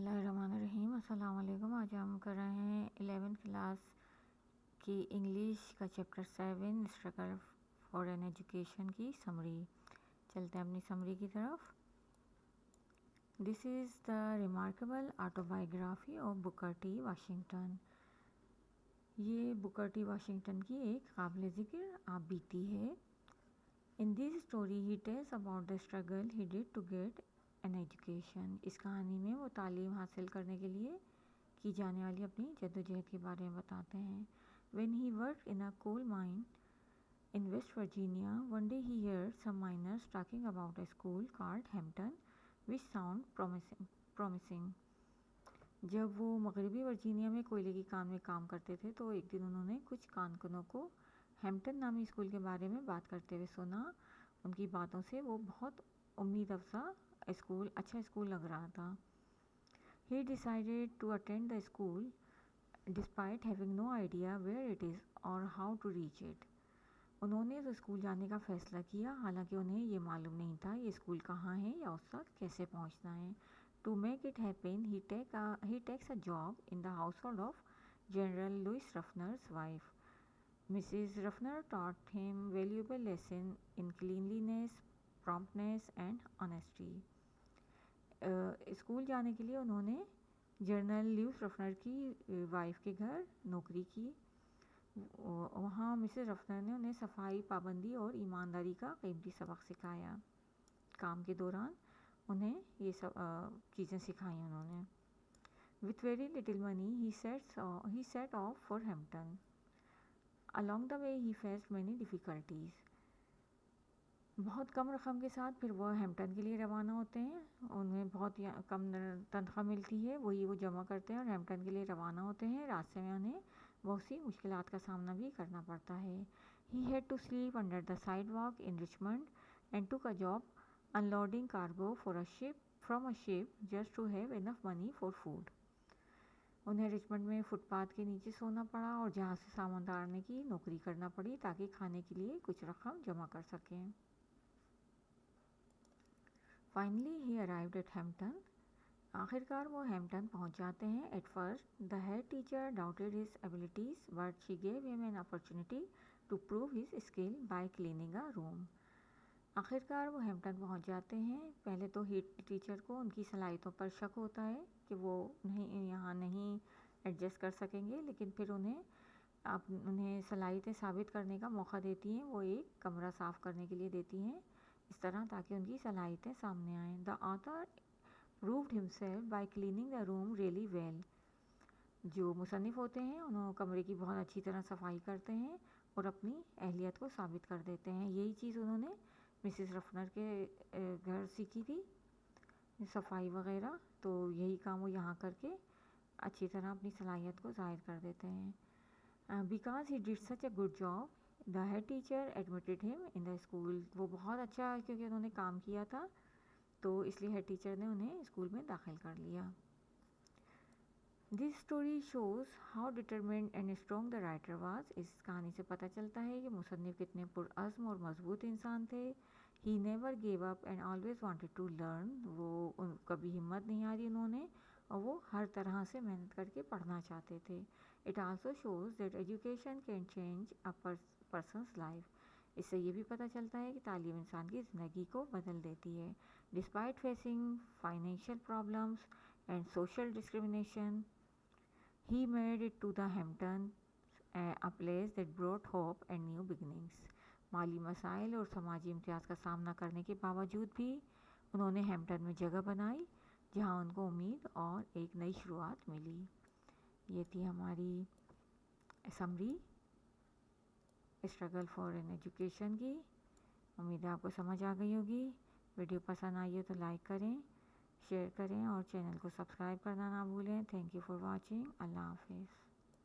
اللہ الرحمن الرحیم. السلام علیکم. آج ہم کر رہے ہیں 11th کلاس کی انگلش کا chapter 7 struggle for an education کی سمری. چلتے ہیں اپنی سمری کی طرف. This is the remarkable autobiography of Booker T Washington. یہ بکر ٹی واشنگٹن کی ایک قابل ذکر آپ بیتی ہے. In this story he tells about the struggle he did to get an education. اس کہانی میں وہ تعلیم حاصل کرنے کے لیے کی جانے والی اپنی جدوجہد کے بارے میں بتاتے ہیں. When he worked in a coal mine in West Virginia one day he heard some miners talking about a school called Hampton which sound promising. جب وہ مغربی ورجینیا میں کوئلے کی کان میں کام کرتے تھے تو ایک دن انہوں نے کچھ کارکنوں کو ہیمپٹن نامی اسکول کے بارے میں بات کرتے ہوئے سنا. ان کی باتوں سے وہ بہت امید افزا اچھا اسکول لگ رہا تھا. He decided to attend the school despite having no idea where it is or how to reach it. انہوں نے اس اسکول جانے کا فیصلہ کیا حالانکہ انہیں یہ معلوم نہیں تھا یہ اسکول کہاں ہے یا اس تک کیسے پہنچنا ہے. To make it happen, he takes a job in the household of General Louis Ruffner's wife. Mrs. Ruffner taught him valuable lessons in cleanliness, promptness and honesty. School جانے کے لیے انہوں نے جنرل لیوس رفنر کی وائف کے گھر نوکری کی. وہاں مسز رفنر نے انہیں صفائی، پابندی اور ایمانداری کا قیمتی سبق سکھایا. کام کے دوران انہیں یہ سب چیزیں سکھائیں انہوں نے. With very little money he set off for Hampton. Along the way he faced many difficulties. بہت کم رقم کے ساتھ پھر وہ ہیمپٹن کے لیے روانہ ہوتے ہیں. انہیں بہت کم تنخواہ ملتی ہے وہی وہ جمع کرتے ہیں اور ہیمپٹن کے لیے روانہ ہوتے ہیں. راستے میں انہیں بہت سی مشکلات کا سامنا بھی کرنا پڑتا ہے. He had to sleep under the sidewalk in Richmond and took a job unloading cargo from a ship just to have enough money for food. انہیں رچمنڈ میں فٹ پاتھ کے نیچے سونا پڑا اور جہاز سے سامان اتارنے کی نوکری کرنا پڑی تاکہ کھانے کے لیے کچھ رقم جمع کر سکیں. Finally he arrived at Hampton. آخرکار وہ ہیمپٹن پہنچ جاتے ہیں. At first the head teacher doubted his abilities but she gave him an opportunity to prove his skill by cleaning a room. آخرکار وہ ہیمپٹن پہنچ جاتے ہیں. پہلے تو ہیڈ ٹیچر کو ان کی صلاحیتوں پر شک ہوتا ہے کہ وہ یہاں نہیں ایڈجسٹ کر سکیں گے لیکن پھر انہیں صلاحیتیں ثابت کرنے کا موقع دیتی ہیں. وہ ایک کمرہ صاف کرنے کے لیے دیتی ہیں اس طرح تاکہ ان کی صلاحیتیں سامنے آئیں. The author proved himself by cleaning the room really well. جو مصنف ہوتے ہیں انہوں کمرے کی بہت اچھی طرح صفائی کرتے ہیں اور اپنی اہلیت کو ثابت کر دیتے ہیں. یہی چیز انہوں نے مسز رفنر کے گھر سیکھی تھی صفائی وغیرہ, تو یہی کام وہ یہاں کر کے اچھی طرح اپنی صلاحیت کو ظاہر کر دیتے ہیں. Because he did such a good job, the head teacher admitted him in the school. وہ بہت اچھا کیونکہ انہوں نے کام کیا تھا تو اس لیے ہیڈ ٹیچر نے انہیں اسکول میں داخل کر لیا. This story shows how determined and strong the writer was. اس کہانی سے پتہ چلتا ہے کہ مصنف کتنے پرعزم اور مضبوط انسان تھے. He never gave up and always wanted to learn. وہ کبھی ہمت نہیں ہاری انہوں نے اور وہ ہر طرح سے محنت کر کے پڑھنا چاہتے تھے. It also shows that education can change a person's life. اس سے یہ بھی پتہ چلتا ہے کہ تعلیم انسان کی زندگی کو بدل دیتی ہے. Despite facing financial problems and social discrimination, he made it to the Hamptons, a place that brought hope and new beginnings. مالی مسائل اور سماجی امتیاز کا سامنا کرنے کے باوجود بھی انہوں نے ہیمپٹن میں جگہ بنائی جہاں ان کو امید اور ایک نئی شروعات ملی. یہ تھی ہماری summary struggle for an education کی. امید ہے آپ کو سمجھ آ گئی ہوگی. ویڈیو پسند آئی ہو تو لائک کریں, شیئر کریں اور چینل کو سبسکرائب کرنا نہ بھولیں. Thank you for watching. Allah حافظ.